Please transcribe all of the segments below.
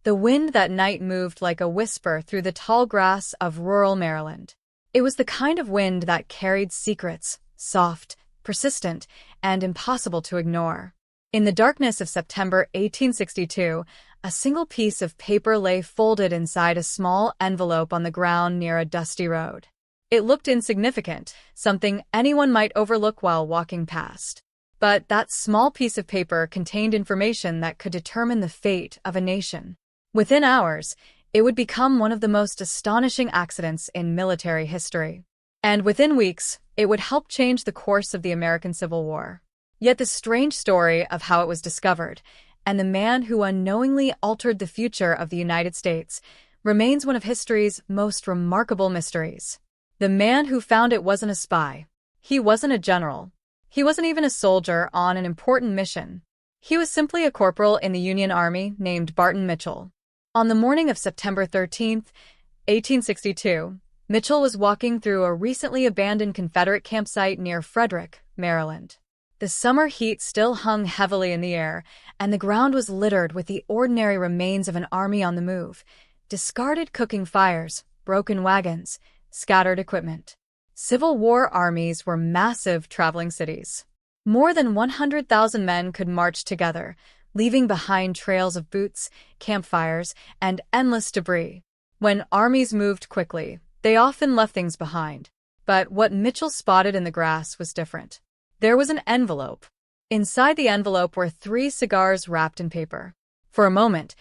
The wind that night moved like a whisper through the tall grass of rural Maryland. It was the kind of wind that carried secrets, soft, persistent, and impossible to ignore. In the darkness of September 1862, a single piece of paper lay folded inside a small envelope on the ground near a dusty road. It looked insignificant, something anyone might overlook while walking past. But that small piece of paper contained information that could determine the fate of a nation. Within hours, it would become one of the most astonishing accidents in military history. And within weeks, it would help change the course of the American Civil War. Yet the strange story of how it was discovered, and the man who unknowingly altered the future of the United States, remains one of history's most remarkable mysteries. The man who found it wasn't a spy. He wasn't a general. He wasn't even a soldier on an important mission. He was simply a corporal in the Union Army named Barton Mitchell. On the morning of September 13, 1862, Mitchell was walking through a recently abandoned Confederate campsite near Frederick, Maryland. The summer heat still hung heavily in the air, and the ground was littered with the ordinary remains of an army on the move: discarded cooking fires, broken wagons, scattered equipment. Civil War armies were massive traveling cities. More than 100,000 men could march together, leaving behind trails of boots, campfires, and endless debris. When armies moved quickly, they often left things behind. But what Mitchell spotted in the grass was different. There was an envelope. Inside the envelope were 3 cigars wrapped in paper. For a moment,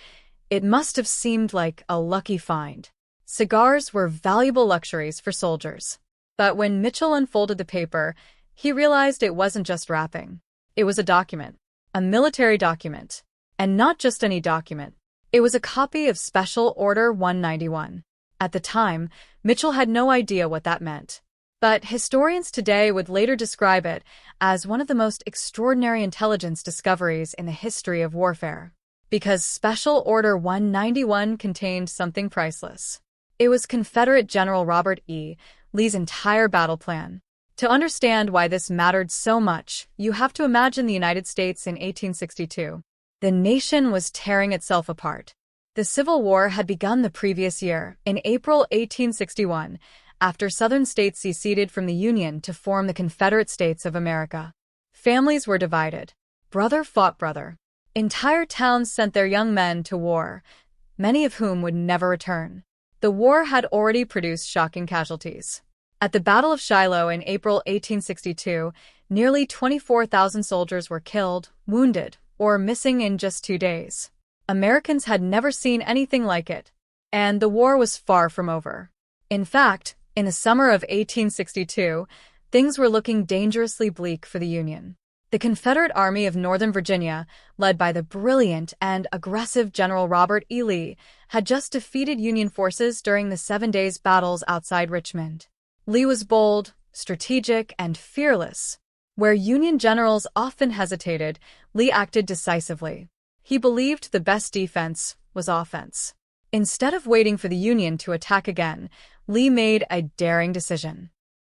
it must have seemed like a lucky find. Cigars were valuable luxuries for soldiers. But when Mitchell unfolded the paper, he realized it wasn't just wrapping. It was a document. A military document. And not just any document. It was a copy of Special Order 191. At the time, Mitchell had no idea what that meant. But historians today would later describe it as one of the most extraordinary intelligence discoveries in the history of warfare. Because Special Order 191 contained something priceless. It was Confederate General Robert E. Lee's entire battle plan. To understand why this mattered so much, you have to imagine the United States in 1862. The nation was tearing itself apart. The Civil War had begun the previous year, in April 1861, after Southern states seceded from the Union to form the Confederate States of America. Families were divided. Brother fought brother. Entire towns sent their young men to war, many of whom would never return. The war had already produced shocking casualties. At the Battle of Shiloh in April 1862, nearly 24,000 soldiers were killed, wounded, or missing in just 2 days. Americans had never seen anything like it, and the war was far from over. In fact, in the summer of 1862, things were looking dangerously bleak for the Union. The Confederate Army of Northern Virginia, led by the brilliant and aggressive General Robert E. Lee, had just defeated Union forces during the 7 days battles outside Richmond. Lee was bold, strategic, and fearless. Where Union generals often hesitated, Lee acted decisively. He believed the best defense was offense. Instead of waiting for the Union to attack again, Lee made a daring decision.